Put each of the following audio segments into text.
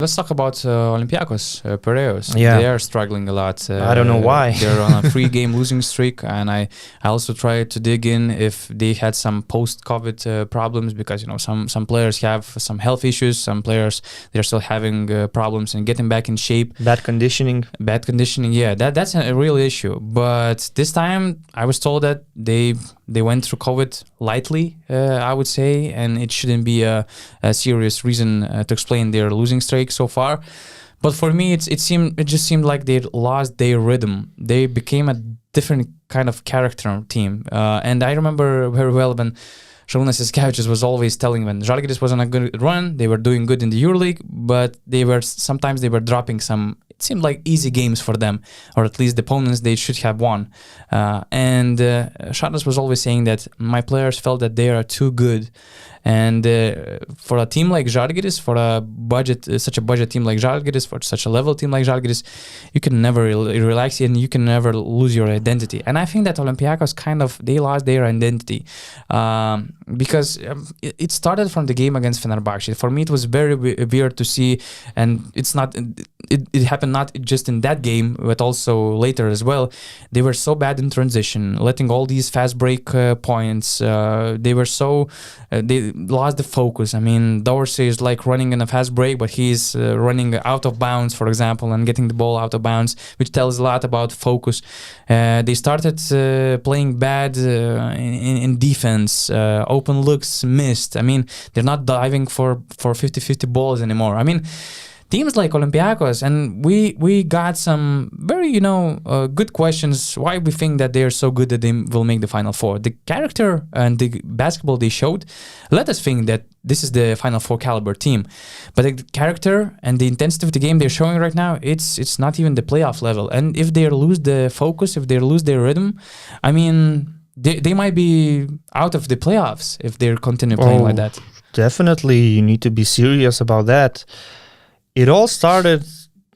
Let's talk about Olympiacos, Piraeus. Yeah. They are struggling a lot. I don't know why. They're on a 3-game losing streak, and I also tried to dig in if they had some post-COVID problems, because some players have some health issues, some players they're still having problems and getting back in shape. Bad conditioning. Yeah, that's a real issue. But this time, I was told that they went through COVID lightly, I would say, and it shouldn't be a serious reason to explain their losing streak so far. But for me, it just seemed like they lost their rhythm. They became a different kind of character team. And I remember very well when Šarūnas Jasikevičius was always telling when Žalgiris was on a good run, they were doing good in the EuroLeague, but sometimes they were dropping some, it seemed like easy games for them, or at least the opponents they should have won. And Šarūnas was always saying that my players felt that they are too good. And for a team like Žalgiris, for such a budget team like Žalgiris, for such a level team like Žalgiris, you can never relax and you can never lose your identity. And I think that Olympiacos they lost their identity because it started from the game against Fenerbahce. For me, it was very weird to see, and it happened not just in that game, but also later as well. They were so bad in transition, letting all these fast break points. They lost the focus. I mean, Dorsey is like running in a fast break, but he's running out of bounds, for example, and getting the ball out of bounds, which tells a lot about focus. They started playing bad in defense. Open looks missed. I mean, they're not diving for 50-50 balls anymore. I mean, teams like Olympiacos, and we got some very, good questions why we think that they're so good that they will make the Final Four. The character and the basketball they showed let us think that this is the Final Four caliber team. But the character and the intensity of the game they're showing right now, it's not even the playoff level. And if they lose the focus, if they lose their rhythm, I mean, they might be out of the playoffs if they continue playing like that. Definitely, you need to be serious about that. It all started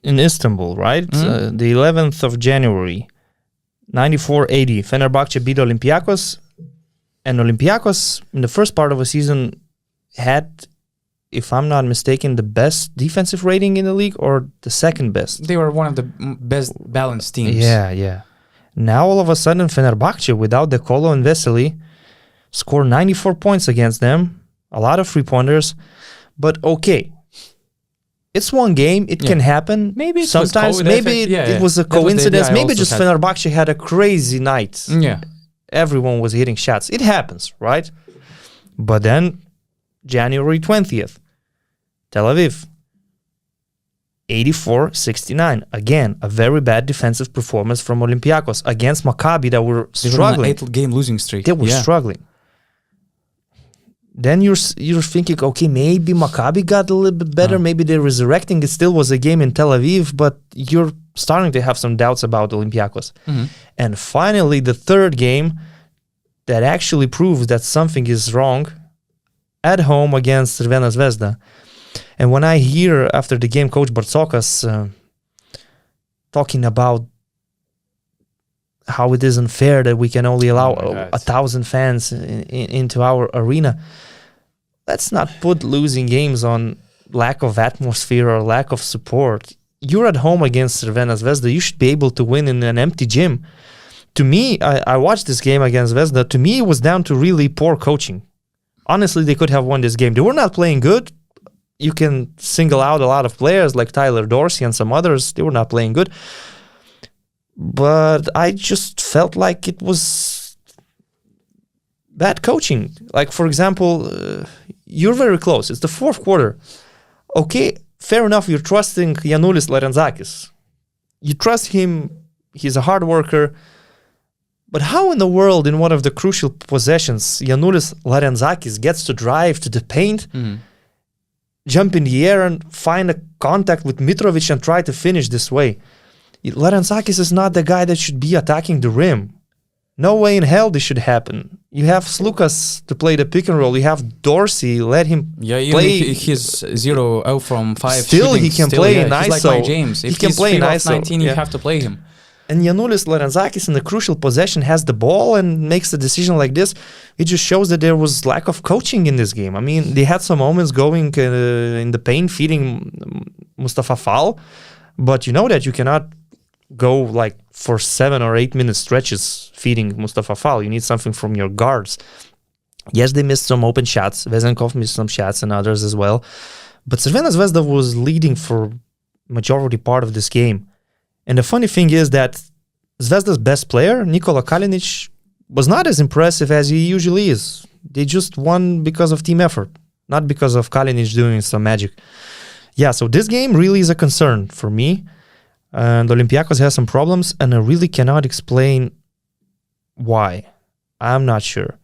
in Istanbul, right? The 11th of January, 94-80. Fenerbahce beat Olympiacos. And Olympiacos, in the first part of the season, had, if I'm not mistaken, the best defensive rating in the league, or the second best. They were one of the best balanced teams. Yeah. Now, all of a sudden, Fenerbahce, without De Colo and Vesely, scored 94 points against them. A lot of three-pointers. But okay. It's one game. It can happen. Maybe sometimes. It was a coincidence. Maybe just Fenerbahce had a crazy night. Yeah, everyone was hitting shots. It happens, right? But then January 20th, Tel Aviv, 84-69. Again, a very bad defensive performance from Olympiacos against Maccabi that were struggling. They were on an 8-game losing streak. They were struggling. Then you're thinking, okay, maybe Maccabi got a little bit better. Maybe they're resurrecting. It still was a game in Tel Aviv, but you're starting to have some doubts about Olympiacos. Mm-hmm. And finally, the third game that actually proves that something is wrong, at home against Crvena Zvezda. And when I hear after the game Coach Bartzokas talking about how it is unfair that we can only allow 1,000 fans into our arena. Let's not put losing games on lack of atmosphere or lack of support. You're at home against Crvena Zvezda. You should be able to win in an empty gym. To me, I watched this game against Zvezda. To me, it was down to really poor coaching. Honestly, they could have won this game. They were not playing good. You can single out a lot of players like Tyler Dorsey and some others. They were not playing good. But I just felt like it was bad coaching. Like, for example, you're very close. It's the fourth quarter. Okay, fair enough, you're trusting Giannulis Larenzakis. You trust him. He's a hard worker. But how in the world, in one of the crucial possessions, Giannulis Larenzakis gets to drive to the paint, jump in the air and find a contact with Mitrovic and try to finish this way? Larenzakis is not the guy that should be attacking the rim. No way in hell this should happen. You have Slukas to play the pick and roll. You have Dorsey. Let him play. He's 0-0 from 5. Still, he can play in ISO. He's like Mike James. If he can play in ISO. 19, you have to play him. And Janulis Lorenzakis in the crucial possession has the ball and makes a decision like this. It just shows that there was lack of coaching in this game. I mean, they had some moments going in the paint, feeding Mustafa Fall, but you know that you cannot go like for 7 or 8 minute stretches feeding Mustafa Fall. You need something from your guards. Yes, they missed some open shots. Vezenkov missed some shots and others as well. But Crvena Zvezda was leading for majority part of this game. And the funny thing is that Zvezda's best player, Nikola Kalinic, was not as impressive as he usually is. They just won because of team effort, not because of Kalinic doing some magic. Yeah, so this game really is a concern for me. And Olympiacos has some problems, and I really cannot explain why. I'm not sure.